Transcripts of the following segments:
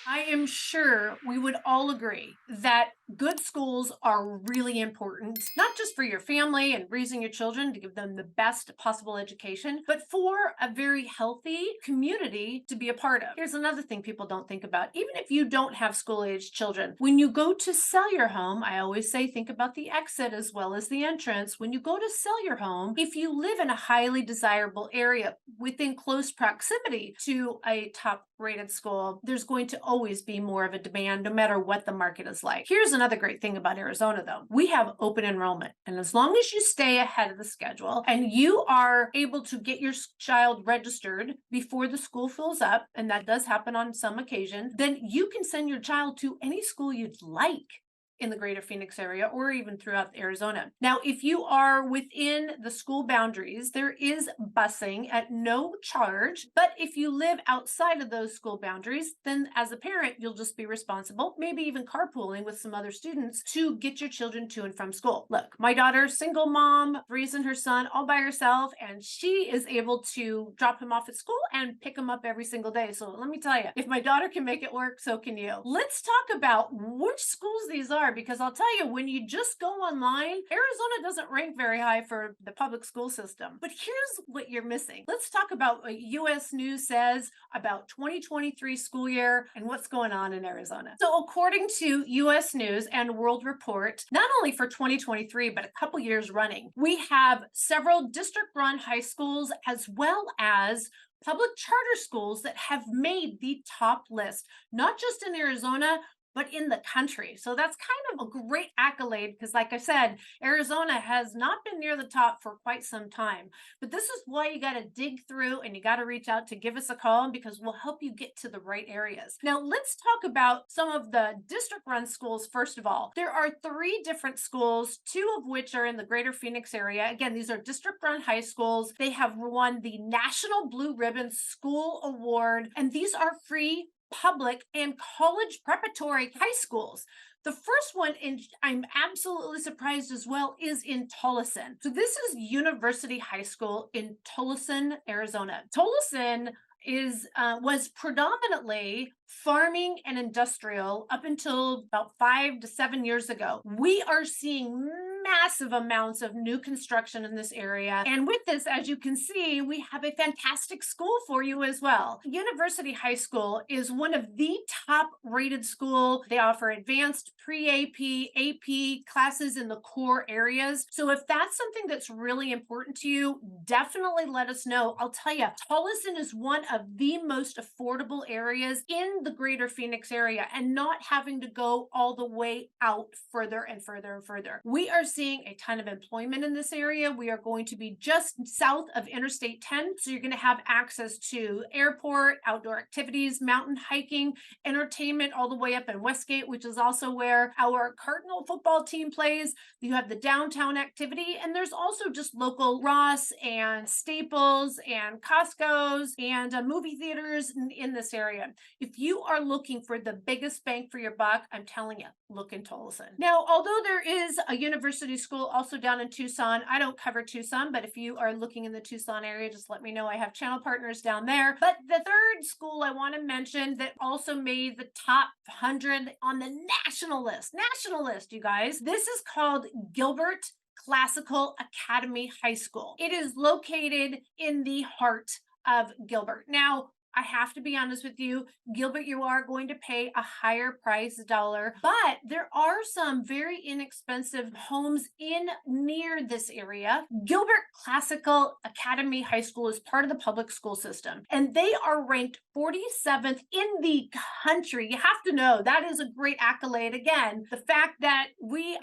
I am sure we would all agree that good schools are really important, not just for your family and raising your children to give them the best possible education, but for a very healthy community to be a part of. Here's another thing people don't think about. Even if you don't have school age children, when you go to sell your home, I always say think about the exit as well as the entrance. When you go to sell your home, if you live in a highly desirable area within close proximity to a top rated school, there's going to always be more of a demand no matter what the market is like. Here's another great thing about Arizona though. We have open enrollment. And as long as you stay ahead of the schedule and you are able to get your child registered before the school fills up, and that does happen on some occasion, then you can send your child to any school you'd like in the greater Phoenix area or even throughout Arizona. Now, if you are within the school boundaries, there is busing at no charge. But if you live outside of those school boundaries, then as a parent, you'll just be responsible, maybe even carpooling with some other students to get your children to and from school. Look, my daughter, single mom, raising her son all by herself, and she is able to drop him off at school and pick him up every single day. So let me tell you, if my daughter can make it work, so can you. Let's talk about which schools these are, because I'll tell you, when you just go online, Arizona doesn't rank very high for the public school system. But here's what you're missing. Let's talk about what US News says about 2023 school year and what's going on in Arizona. So according to US News and World Report, not only for 2023, but a couple years running, we have several district-run high schools as well as public charter schools that have made the top list, not just in Arizona, but in the country. So that's kind of a great accolade because, like I said, Arizona has not been near the top for quite some time. But this is why you got to dig through and you got to reach out to give us a call because we'll help you get to the right areas. Now, let's talk about some of the district run schools. First of all, there are three different schools, two of which are in the greater Phoenix area. Again, these are district run high schools. They have won the National Blue Ribbon School Award, and these are free public and college preparatory high schools. The first one, and I'm absolutely surprised as well, is in Tolleson. So this is University High School in Tolleson, Arizona. Tolleson is was predominantly farming and industrial up until about 5 to 7 years ago. We are seeing massive amounts of new construction in this area. And with this, as you can see, we have a fantastic school for you as well. University High School is one of the top rated school. They offer advanced pre-AP, AP classes in the core areas. So if that's something that's really important to you, definitely let us know. I'll tell you, Tolleson is one of the most affordable areas in the greater Phoenix area and not having to go all the way out further and further and further. We are seeing a ton of employment in this area. We are going to be just south of Interstate 10. So you're going to have access to airport, outdoor activities, mountain hiking, entertainment all the way up in Westgate, which is also where our Cardinal football team plays. You have the downtown activity, and there's also just local Ross and Staples and Costco's and movie theaters in this area. If you are looking for the biggest bang for your buck, I'm telling you, look in Tolleson. Now, although there is a university school also down in Tucson, I don't cover Tucson, but if you are looking in the Tucson area, just let me know. I have channel partners down there. But the third school I want to mention that also made the top 100 on the national list, you guys. This is called Gilbert Classical Academy High School. It is located in the heart of Gilbert. Now, I have to be honest with you, Gilbert, you are going to pay a higher price dollar, but there are some very inexpensive homes in near this area. Gilbert Classical Academy High School is part of the public school system, and they are ranked 47th in the country. You have to know that is a great accolade. Again, the fact that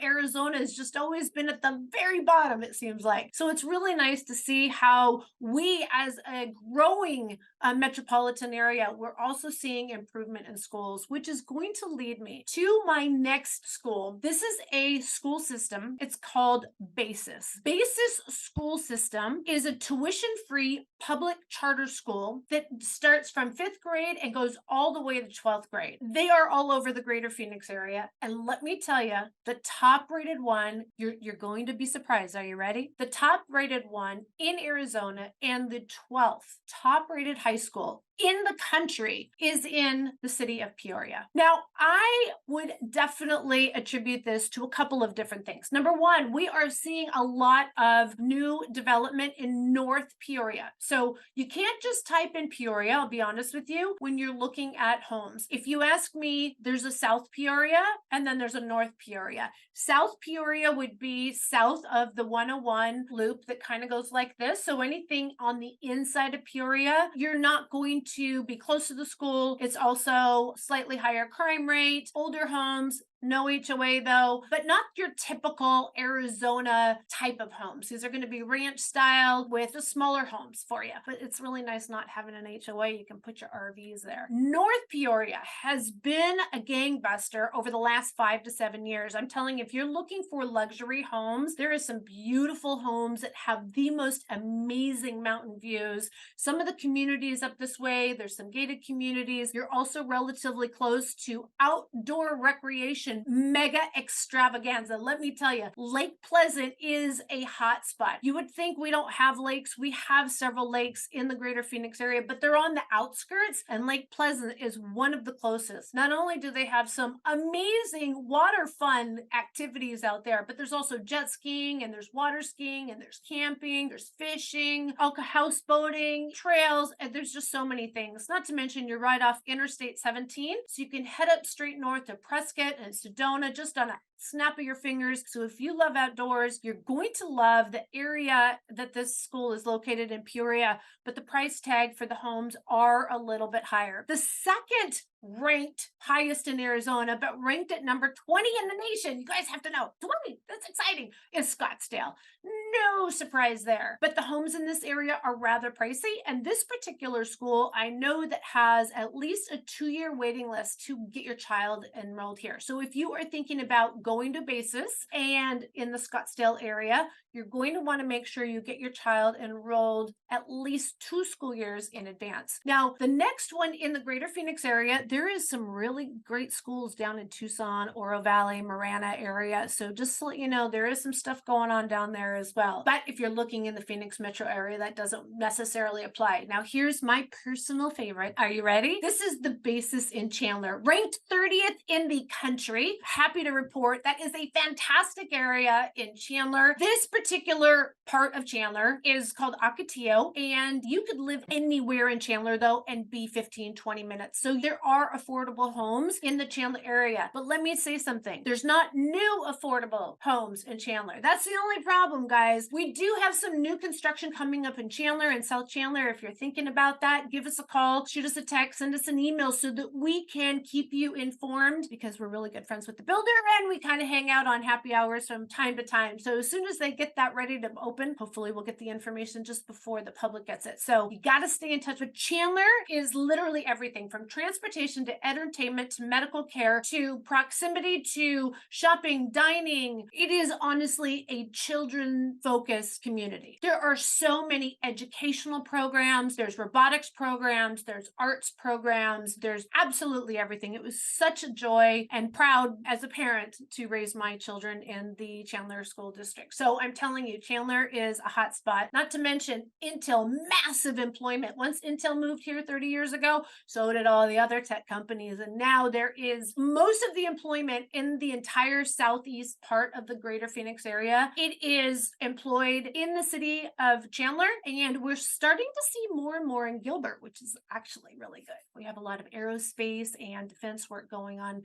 Arizona has just always been at the very bottom, it seems like. So it's really nice to see how we, as a growing metropolitan area, we're also seeing improvement in schools, which is going to lead me to my next school. This is a school system. It's called BASIS. BASIS school system is a tuition-free public charter school that starts from 5th grade and goes all the way to 12th grade. They are all over the greater Phoenix area. And let me tell you, the top rated one, you're going to be surprised. Are you ready? The top rated one in Arizona and the 12th top rated high school in the country is in the city of Peoria. Now, I would definitely attribute this to a couple of different things. Number one, we are seeing a lot of new development in North Peoria. So you can't just type in Peoria, I'll be honest with you, when you're looking at homes. If you ask me, there's a South Peoria and then there's a North Peoria. South Peoria would be south of the 101 loop that kind of goes like this. So anything on the inside of Peoria, you're not going to be close to the school. It's also slightly higher crime rate, older homes, no HOA though, but not your typical Arizona type of homes. These are going to be ranch style with the smaller homes for you. But it's really nice not having an HOA. You can put your RVs there. North Peoria has been a gangbuster over the last 5 to 7 years. I'm telling you, if you're looking for luxury homes, there are some beautiful homes that have the most amazing mountain views. Some of the communities up this way, there's some gated communities. You're also relatively close to outdoor recreation mega extravaganza. Let me tell you, Lake Pleasant is a hot spot. You would think we don't have lakes. We have several lakes in the greater Phoenix area, but they're on the outskirts, and Lake Pleasant is one of the closest. Not only do they have some amazing water fun activities out there, but there's also jet skiing, and there's water skiing, and there's camping, there's fishing, houseboating, trails, and there's just so many things. Not to mention you're right off Interstate 17, so you can head up straight north to Prescott and Sedona just on a snap of your fingers. So if you love outdoors, you're going to love the area that this school is located in, Peoria, but the price tag for the homes are a little bit higher. The second ranked highest in Arizona, but ranked at number 20 in the nation. You guys have to know, 20, that's exciting, is Scottsdale. No surprise there. But the homes in this area are rather pricey. And this particular school, I know that has at least a 2-year waiting list to get your child enrolled here. So if you are thinking about going to basis and in the Scottsdale area, you're going to want to make sure you get your child enrolled at least 2 school years in advance. Now, the next one in the greater Phoenix area, there is some really great schools down in Tucson, Oro Valley, Marana area. So just to let you know, there is some stuff going on down there as well. But if you're looking in the Phoenix metro area, that doesn't necessarily apply. Now, here's my personal favorite. Are you ready? This is the basis in Chandler, ranked 30th in the country. Happy to report that is a fantastic area in Chandler. This particular part of Chandler is called Ocotillo, and you could live anywhere in Chandler though and be 15-20 minutes. So there are affordable homes in the Chandler area. But let me say something. There's not new affordable homes in Chandler. That's the only problem, guys. We do have some new construction coming up in Chandler and South Chandler. If you're thinking about that, give us a call, shoot us a text, send us an email so that we can keep you informed, because we're really good friends with the builder and we kind of hang out on happy hours from time to time. So as soon as they get that ready to open, hopefully we'll get the information just before the public gets it. So you got to stay in touch with Chandler. Is literally everything from transportation to entertainment to medical care to proximity to shopping, dining. It is honestly a children focused community. There are so many educational programs. There's robotics programs. There's arts programs. There's absolutely everything. It was such a joy and proud as a parent to raise my children in the Chandler School District. So I'm telling you, Chandler is a hot spot. Not to mention Intel, massive employment. Once Intel moved here 30 years ago, so did all the other tech companies. And now there is most of the employment in the entire southeast part of the greater Phoenix area. It is employed in the city of Chandler, and we're starting to see more and more in Gilbert, which is actually really good. We have a lot of aerospace and defense work going on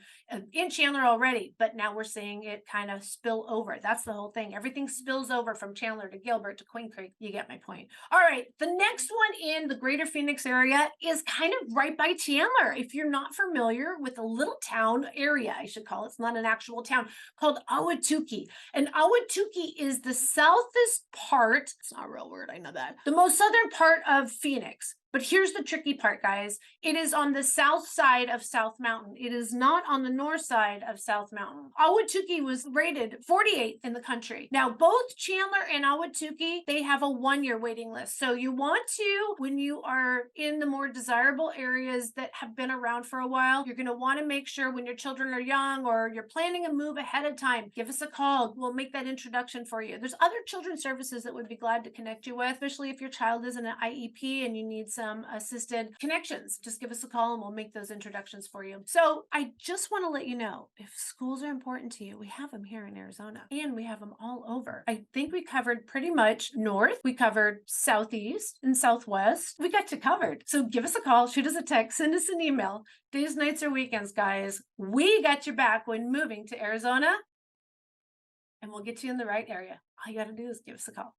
in Chandler already, but now we're seeing it kind of spill over. That's the whole thing. Everything spills over from Chandler to Gilbert to Queen Creek. You get my point. All right. The next one in the greater Phoenix area is kind of right by Chandler. If you're not familiar with a little town area, I should call it, it's not an actual town, called Ahwatukee. And Ahwatukee is the southest part, it's not a real word, I know that, the most southern part of Phoenix. But here's the tricky part, guys. It is on the south side of South Mountain. It is not on the north side of South Mountain. Ahwatukee was rated 48th in the country. Now, both Chandler and Ahwatukee, they have a 1-year waiting list. So you want to, when you are in the more desirable areas that have been around for a while, you're going to want to make sure when your children are young or you're planning a move ahead of time, give us a call. We'll make that introduction for you. There's other children's services that would be glad to connect you with, especially if your child is in an IEP and you need some some assisted connections. Just give us a call and we'll make those introductions for you. So I just want to let you know, if schools are important to you, we have them here in Arizona and we have them all over. I think we covered pretty much north. We covered southeast and southwest. We got you covered. So give us a call, shoot us a text, send us an email. Days, nights, or weekends, guys. We got your back when moving to Arizona, and we'll get you in the right area. All you got to do is give us a call.